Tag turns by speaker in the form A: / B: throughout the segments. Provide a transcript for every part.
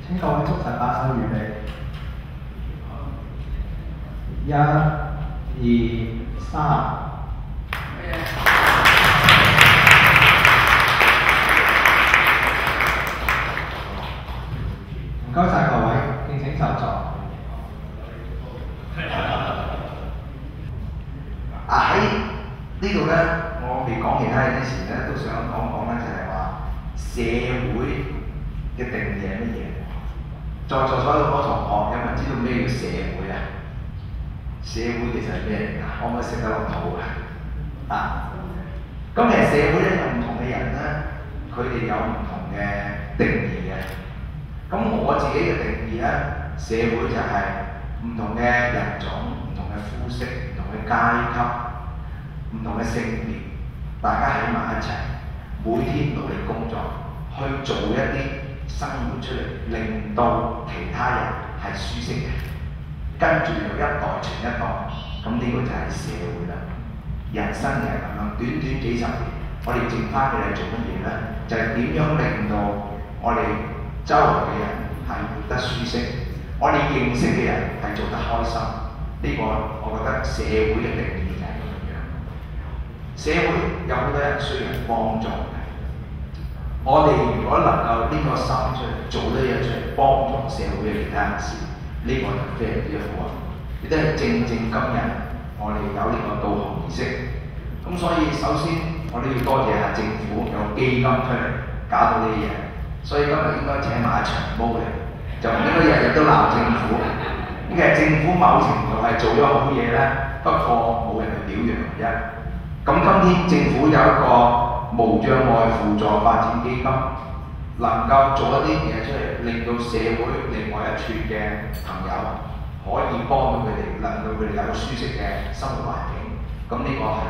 A: 請各位捉實把手預備。1、2、3。唔該晒各位，敬請就座。
B: 喺呢度咧，我未講其他嘢之前咧，都想講講咧，就係話社會嘅定義係乜嘢？在座所有嗰同學有冇人知道咩叫社會啊？社會其實係咩嚟㗎？可唔可以食得落肚㗎？咁其實社會咧有唔同嘅人咧，佢哋有唔同嘅定義嘅。咁我自己嘅定義咧，社會就係唔同嘅人種、唔同嘅膚色、唔同嘅階級、唔同嘅性別，大家喺埋一齊，每天努力工作，去做一啲生活出嚟，令到其他人係舒適嘅。跟住又一代傳一代，咁呢個就係社會啦。人生就係咁樣，短短幾十年，我哋剩翻嘅係做乜嘢咧？就係點樣令到我哋周圍嘅人係活得舒適，我哋認識嘅人係做得開心。呢個我覺得社會嘅定義就係咁樣。社會有好多人需要人幫助嘅，我哋如果能夠呢個心出嚟，做啲嘢出嚟幫助社會嘅其他人士，呢個就非常之好啊！亦都係正今日我哋有呢個導航儀式。咁所以首先我哋要多謝下政府有基金出嚟搞到呢啲嘢。所以今日應該請埋一場毛嘅，就唔應該日日都鬧政府。咁其實政府某程度係做咗好嘢咧，不過冇人去表揚啫。咁今天政府有一個無障礙輔助發展基金，能夠做一啲嘢出嚟，令到社會另外一撮嘅朋友可以幫到佢哋，令到佢哋有舒適嘅生活環境。咁呢個係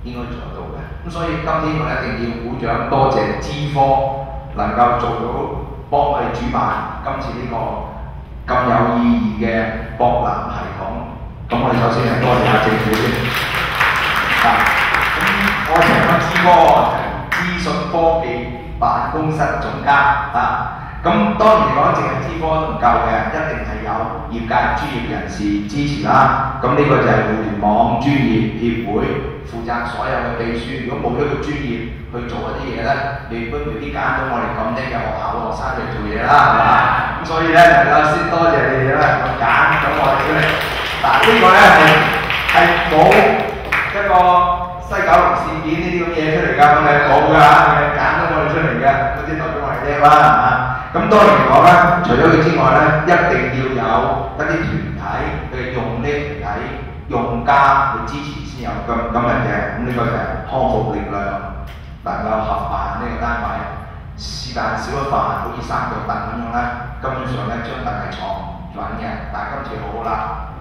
B: 應該做得到嘅。咁所以今天我一定要鼓掌，多謝資科。能夠做到幫我哋主辦今次呢個咁有意義嘅博覽系統，咁我哋首先係多謝下政府先。咁我請咗資科資訊科技辦公室總監咁當然嚟講，淨係資科都唔夠嘅，一定係有業界專業人士支持啦。咁呢個就係互聯網專業協會負責所有嘅秘書。如果冇咗個專業去做一啲嘢咧，你都未必揀到我哋咁叻嘅學校嘅學生嚟做嘢啦，係嘛？咁所以咧，就先多謝你哋啦，揀咗我哋出嚟。呢個咧係冇一個西九龍事件呢啲咁嘢出嚟㗎，我哋冇㗎嚇，係揀咗我哋出嚟嘅，嗰啲代表我哋叻啦，係嘛？咁當然嚟講咧，除咗佢之外咧，一定要有一啲團體去用呢啲團體用家去支持先有今日嘅。咁呢個就係康復力量能夠合辦呢個單位，是但少咗飯，好似三腳凳咁樣咧，根本上咧張凳係床穩嘅。但係今次好好啦，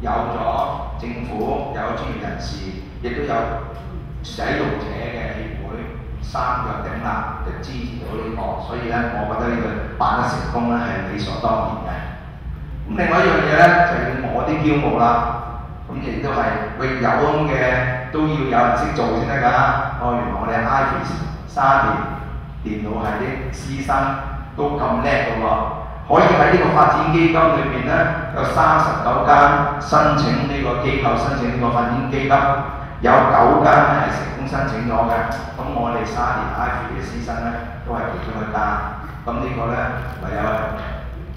B: 有咗政府，有專業人士，亦都有使用者嘅協會。三腳鼎立就支持到呢個，所以咧，我覺得呢個辦得成功咧係理所當然嘅。咁另外一樣嘢咧就係我啲驕傲啦，咁亦都係有咁嘅都要有人識做先得㗎。原來我哋 Ivy 沙田電腦系啲師生都咁叻㗎喎，可以喺呢個發展基金裏邊咧有39間申請呢個機構申請呢個發展基金。有9間係成功申請咗嘅，咁我哋沙田 Ivy 嘅師生咧都係其中一間。咁呢個咧唯有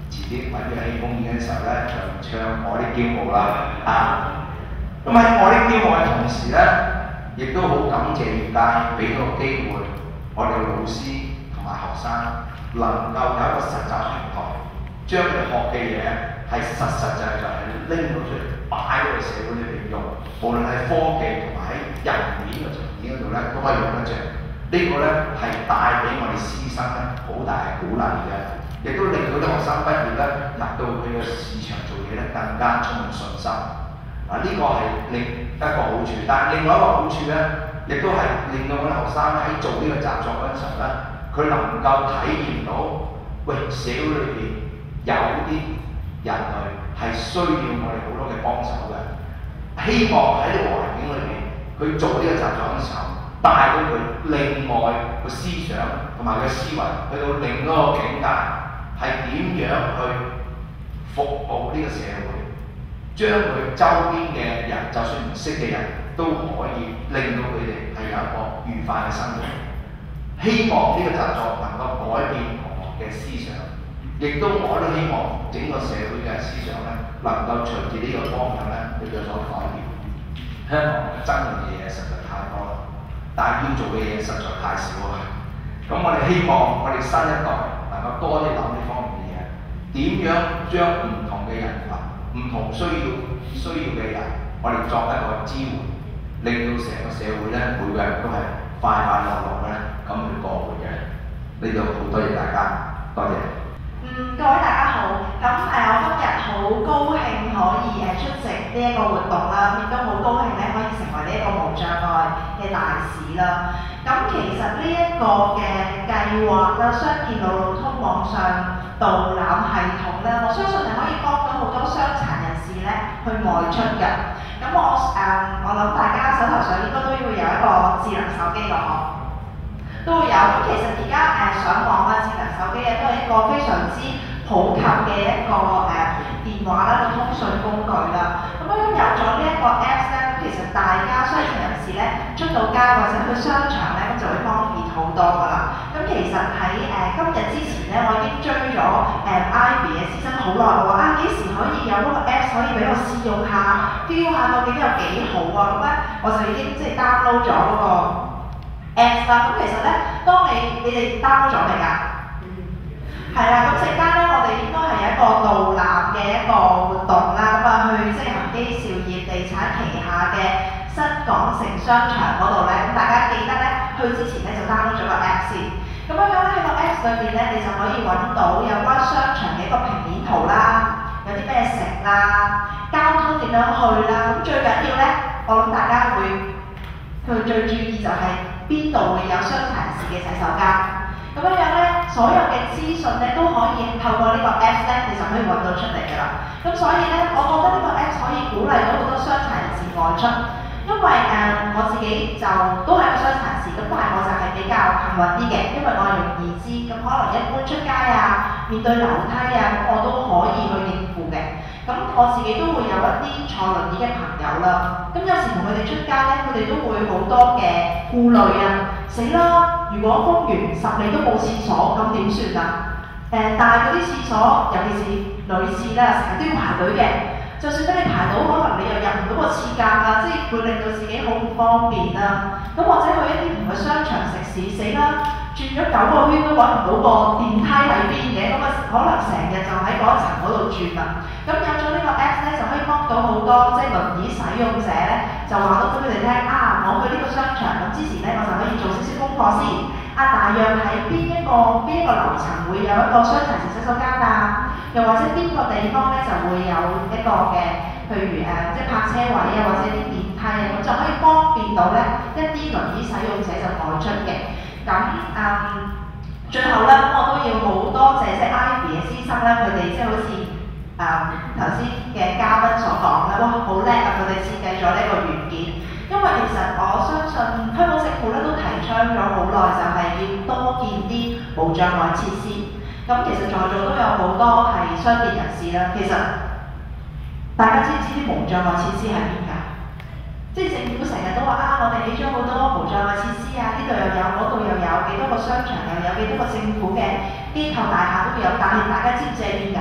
B: 遲啲揾佢喺公演嘅時候咧，就唱我啲驕傲啦。咁喺我啲驕傲嘅同時咧，亦都好感謝業界俾到個機會，我哋老師同埋學生能夠有一個實習平台，將佢學嘅嘢係實實在在係拎到出嚟，擺喺個社會裏邊用。無論係科技同埋喺人面嘅層面嗰度咧，都可以用得着。呢個咧係帶俾我哋師生咧好大嘅鼓勵嘅，亦都令到啲學生畢業咧入到佢嘅市場做嘢咧更加充滿信心。呢個係另一個好處，但係另外一個好處咧，亦都係令到嗰啲學生喺做呢個習作嗰陣時候咧，佢能夠體驗到，社會裏邊有啲人類係需要我哋好多嘅幫手嘅。希望喺呢個環境裏邊，佢做呢個習作嘅時候，帶到佢另外個思想同埋佢思維去到另一個境界，係點樣去服務呢個社會，將佢周邊嘅人，就算唔識嘅人都可以令到佢哋係有一個愉快嘅生活。希望呢個習作能夠改變同學嘅思想，亦都我都希望整個社會嘅思想咧，能夠隨住呢個方向咧去有所改變。香港爭論嘅嘢實在太多啦，但係要做嘅嘢實在太少啦。咁我哋希望我哋新一代能夠多啲諗呢方面嘅嘢，點樣將唔同嘅人群、唔同需要嘅人，我哋作一個支援，令到成個社會咧每個人都係快快樂樂咧咁去過活嘅。呢度好多謝大家，多謝。
C: 各位大家好，咁我今日好高興可以出席呢一個活動啦，亦都好高興咧可以成為呢一個無障礙嘅大使啦。咁其實呢一個嘅計劃啦，傷健路路通網上導覽系統咧，我相信係可以幫到好多傷殘人士咧去外出嘅。咁我諗大家手頭上應該都會有一個智能手機嘅嗬。都會有，咁其實而家上網啊、智能手機都係一個非常之普及嘅一個電話啦、個通訊工具啦。咁樣有咗呢一個 Apps 咧，其實大家傷殘人士咧出到街或者去商場咧，咁就會方便好多㗎啦。咁其實喺今日之前咧，我已經追咗Ivy 嘅師生好耐，我話幾時可以有嗰個 Apps 可以俾我試用下 feel 下究竟有幾好啊？咁咧我就已經即係 download 咗嗰個Apps 啦，咁其實咧，當你哋 download 咗未㗎？係啦，咁陣間咧，我哋應該係有一個導覽嘅一個活動啦，咁去即係恒基兆業地產旗下嘅新港城商場嗰度咧，咁大家記得咧，去之前咧就 download 咗個 Apps 先。咁樣咧喺個 Apps 裏邊咧，你就可以揾到有關商場嘅一個平面圖啦，有啲咩食啦，交通點樣去啦，咁最緊要咧，我諗大家佢最注意就係邊度會有傷殘人士嘅洗手間，咁樣咧，所有嘅資訊咧都可以透過呢個 Apps 咧，你就可以揾到出嚟㗎啦。咁所以咧，我覺得呢個 Apps 可以鼓勵到好多傷殘人士外出，因為我自己就都係一個傷殘人士，咁但係我就係比較幸運啲嘅，因為我係用義肢，咁可能一般出街啊，面對樓梯啊，咁我都可以去應付嘅。咁我自己都會有一啲坐輪椅嘅朋友啦，咁有時同佢哋出街咧，佢哋都會好多嘅顧慮啊，死啦！如果公園10里都冇廁所，咁點算啊？但係嗰啲廁所，尤其是女士啦，成日都要排隊嘅，就算俾你排到，可能你又入唔到個廁格啊，即係會令到自己好唔方便啦。咁或者去一啲唔同嘅商場食肆，死啦！轉咗9個圈都揾唔到個電梯喺邊嘅，咁可能成日就喺嗰一層嗰度轉啦。咁有咗呢個 Apps 咧，就可以幫到好多即係輪椅使用者咧，就話到俾佢哋聽啊，我去呢個商場，咁之前咧我就可以做少少功課先。大約喺邊一個樓層會有一個傷殘人士洗手間啊？又或者邊個地方咧就會有一個嘅，譬如即係泊車位啊，或者啲電梯啊，咁就可以方便到咧一啲輪椅使用者就外出嘅。咁最後咧，我都要好多謝即係 Ivy 嘅師生咧，佢哋即係好似頭先嘅嘉賓所講啦，哇好叻啊！佢哋設計咗呢個軟件，因為其實我相信香港政府咧都提倡咗好耐，就係要多建啲無障礙設施。咁其實在座都有好多係傷健人士啦，其實大家知唔知啲無障礙設施喺邊㗎？即係政府成日都話我哋起咗好多無障礙設施啊，呢度又有，嗰度又有，幾多個商場又有，幾多個政府嘅機構大廈都有，但係大家知唔知喺邊㗎？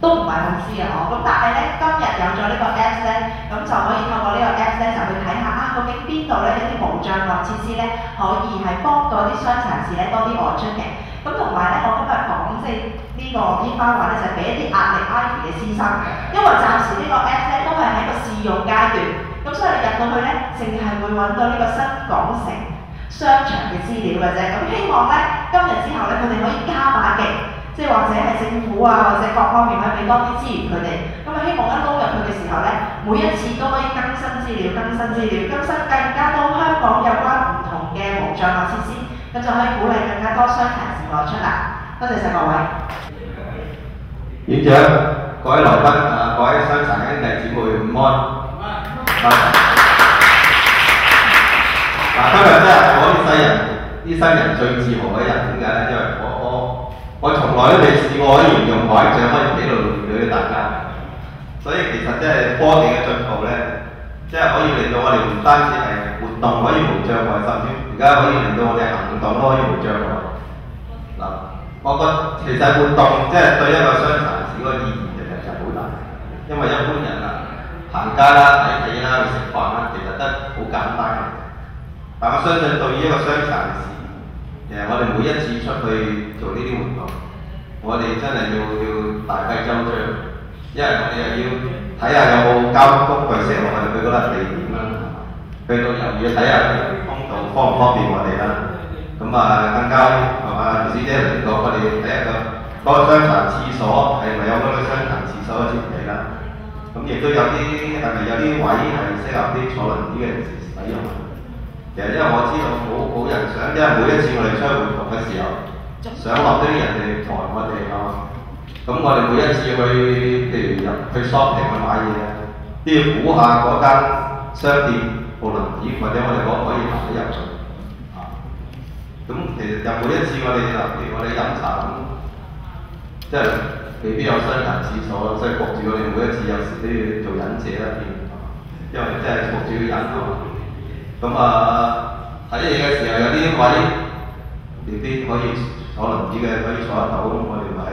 C: 都唔係好知啊，咁但係咧，今日有咗呢個 Apps 咧，咁就可以透過呢個 Apps 咧，就去睇下究竟邊度咧有啲無障礙設施咧，可以係幫到啲傷殘人士咧多啲外出嘅。咁同埋咧，我今日講即係呢個煙花話咧，就係俾一啲壓力 Ivy 嘅師生，因為暫時呢個 Apps 咧都係喺個試用階段，咁所以你入到去咧，淨係會揾到呢個新港城商場嘅資料嘅啫。咁希望咧今日之後咧，佢哋可以加把勁。即係或者係政府啊，或者各方面可以俾多啲資源佢哋，咁啊希望一撈入去嘅時候咧，每一次都可以更新資料，更新更加多香港有關唔同嘅無障礙設施，咁就可以鼓勵更加多傷殘人士外出啦。多謝晒各位。
D: 院長、各位來賓各位傷殘兄弟姊妹午安。今日真係我呢世人最自豪嘅日，點解咧？因為我我從來都未試過可以用拐杖可以企到俾大家。所以其實即係科技嘅進步咧，即係可以令到我哋唔單止係活動可以無障礙，甚至而家可以令到我哋行動都可以無障礙。嗱，我覺得其實活動即係對一個傷殘人士嗰個意義其實就好大，因為一般人啊行街啦、睇戲啦、去食飯啦，其實得好簡單嘅。但我相信對於一個傷殘人士，其實我哋每一次出去做呢啲活動，我哋真係要大費周章，因為我哋又要睇下有冇交通工具射落去嗰笪地點啦，去到又要睇下通道方唔方便我哋啦。咁啊，更加係嘛，小姐嚟講，我哋睇下嗰個傷殘廁所係咪有嗰個傷殘廁所嘅設備啦。咁亦都有啲係咪有啲位係適合啲坐輪椅嘅人士使用？其實因為我知道好人想，因為每一次我哋出去活動嘅時候，想落啲人哋抬我哋啊。咁我哋每一次去，譬如入去 shopping 去買嘢啊，都要估下嗰間商店部輪椅，或者我哋可唔可以行得入去啊？咁其實就每一次我哋譬如我哋飲茶咁，即係未必有傷殘廁所，所以焗住我哋每一次有時都要做忍者啦，因為真係焗住要忍啊。咁睇嘢嘅時候有啲位未必可以坐輪椅嘅，可以坐得到，咁我哋咪喺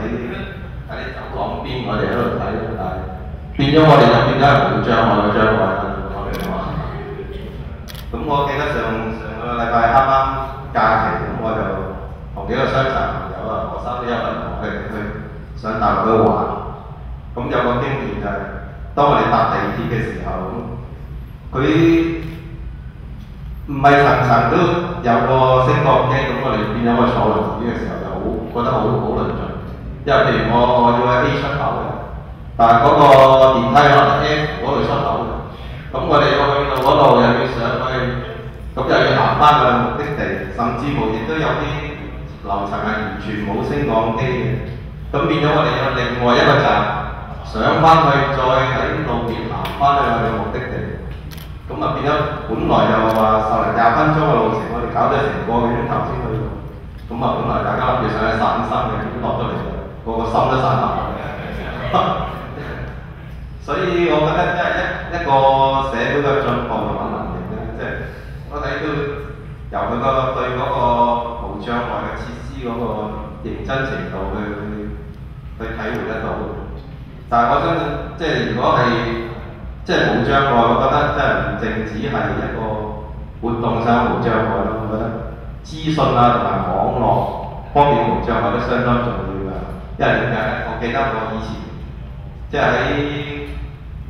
D: 啲走廊邊，我哋喺度睇，但係變咗我哋就變咗係無障礙嘅障礙啦。我哋話，咁我記得上個禮拜啱啱假期，咁我就同幾個傷殘朋友啊、學生都一齊去上大陸去玩。咁有個經驗就係、當我哋搭地鐵嘅時候，佢唔係層層都有個升降機，咁我哋變咗我坐輪椅嘅時候就覺得好論盡。因為譬如我要喺 A 出口嘅，但係嗰個電梯可能 F 嗰度出口嘅，咁我哋要去到嗰度又要上去，咁又要行翻去目的地，甚至乎亦都有啲樓層係完全冇升降機嘅，咁變咗我哋有另外一個站上翻去，再喺路邊行翻去我哋嘅目的地。咁啊變咗，本來就話10零20分鐘嘅路程，我哋搞咗成個幾鐘頭先去到。咁啊，本來大家諗住上去散心嘅，點落咗嚟，個心都散埋。所以我覺得真係一個社會嘅進步同埋能力咧，即係我睇到由佢對嗰個無障礙嘅設施嗰個認真程度去體會得到。但係我相信，即係如果係即係無障礙，我覺得真係唔淨止係一個活動上無障礙咯。我覺得資訊啊同埋網絡方面無障礙都相當重要㗎。因為點解咧？我記得我以前即係喺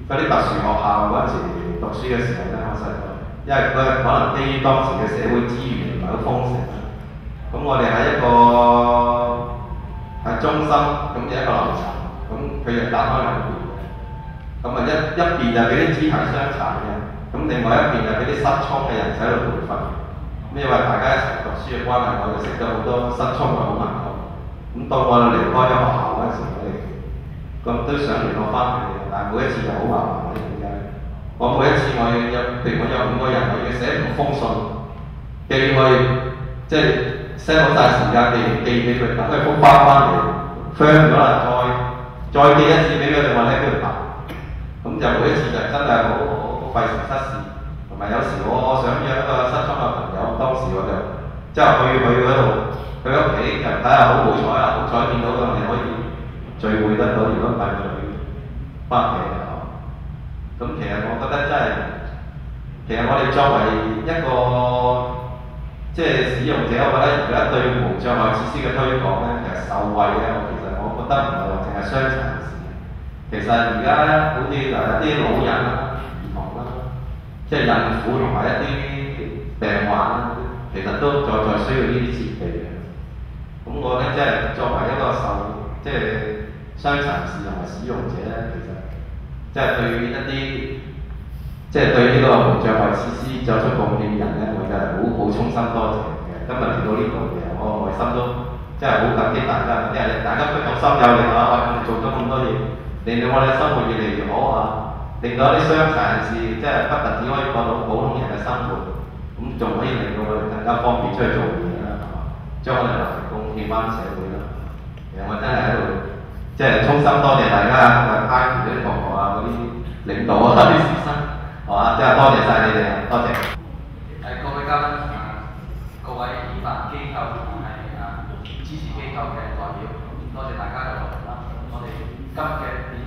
D: 嗰啲特殊學校嗰陣時讀書嘅時候咧，我細個，因為佢可能基於當時嘅社會資源唔係好豐盛，咁我哋喺一個喺中心咁嘅一個樓層，咁佢就打開兩邊。咁啊一邊就俾啲肢體傷殘嘅，咁另外一邊就俾啲失聰嘅人喺度培訓。咁因為大家一齊讀書嘅關係，我哋識咗好多失聰嘅好朋友。咁當我哋離開咗學校嗰陣時，我哋咁都想聯絡翻佢哋，但係每一次就好麻煩嘅。點解？我每一次我要譬如我有5個人，我要寫5封信，寄去即係 set 好晒時間，寄俾佢，等佢覆翻嚟 firm 咗啦，再寄一次俾佢哋，我喺邊度辦？咁就每一次就真係好費時失事，同埋有時我想約一個失聰嘅朋友，當時我就即係去佢嗰度，佢屋企就睇下好好彩啦，好彩見到佢哋可以聚會得到，如果唔係佢翻屋企啊。咁其實我覺得真係，其實我哋作為一個即係使用者，我覺得而家對無障礙設施嘅推廣咧，其實受惠咧，我覺得唔係話淨係傷殘人士。其實而家咧，好似一啲老人啦、兒童啦，即係孕婦同埋一啲病患啦，其實都在需要呢啲設備嘅。咁我咧即係作為一個即係傷殘人士同埋使用者咧，其實即係對一啲即係對呢個無障礙設施作出貢獻嘅人咧，我就係好衷心多謝嘅。今日嚟到呢度嘅，我內心都即係好感激大家，因為大家都有心有力啊！我哋做咗咁多嘢。令到我哋生活越嚟越好啊！令到啲傷殘人士即係不特止可以過到普通人嘅生活，咁仲可以令到我哋更加方便出去做嘢啦，係嘛？將我哋能力貢獻翻社會啦。其實即係衷心多謝大家派團嗰啲同學啊、嗰啲領導啊、啲師生，係嘛？即係多謝晒你哋啊，多謝。
E: 各位嘉賓各位義辦機構同埋支持機構嘅代表，多謝大家嘅落嚟啦。我哋今日嘅典禮。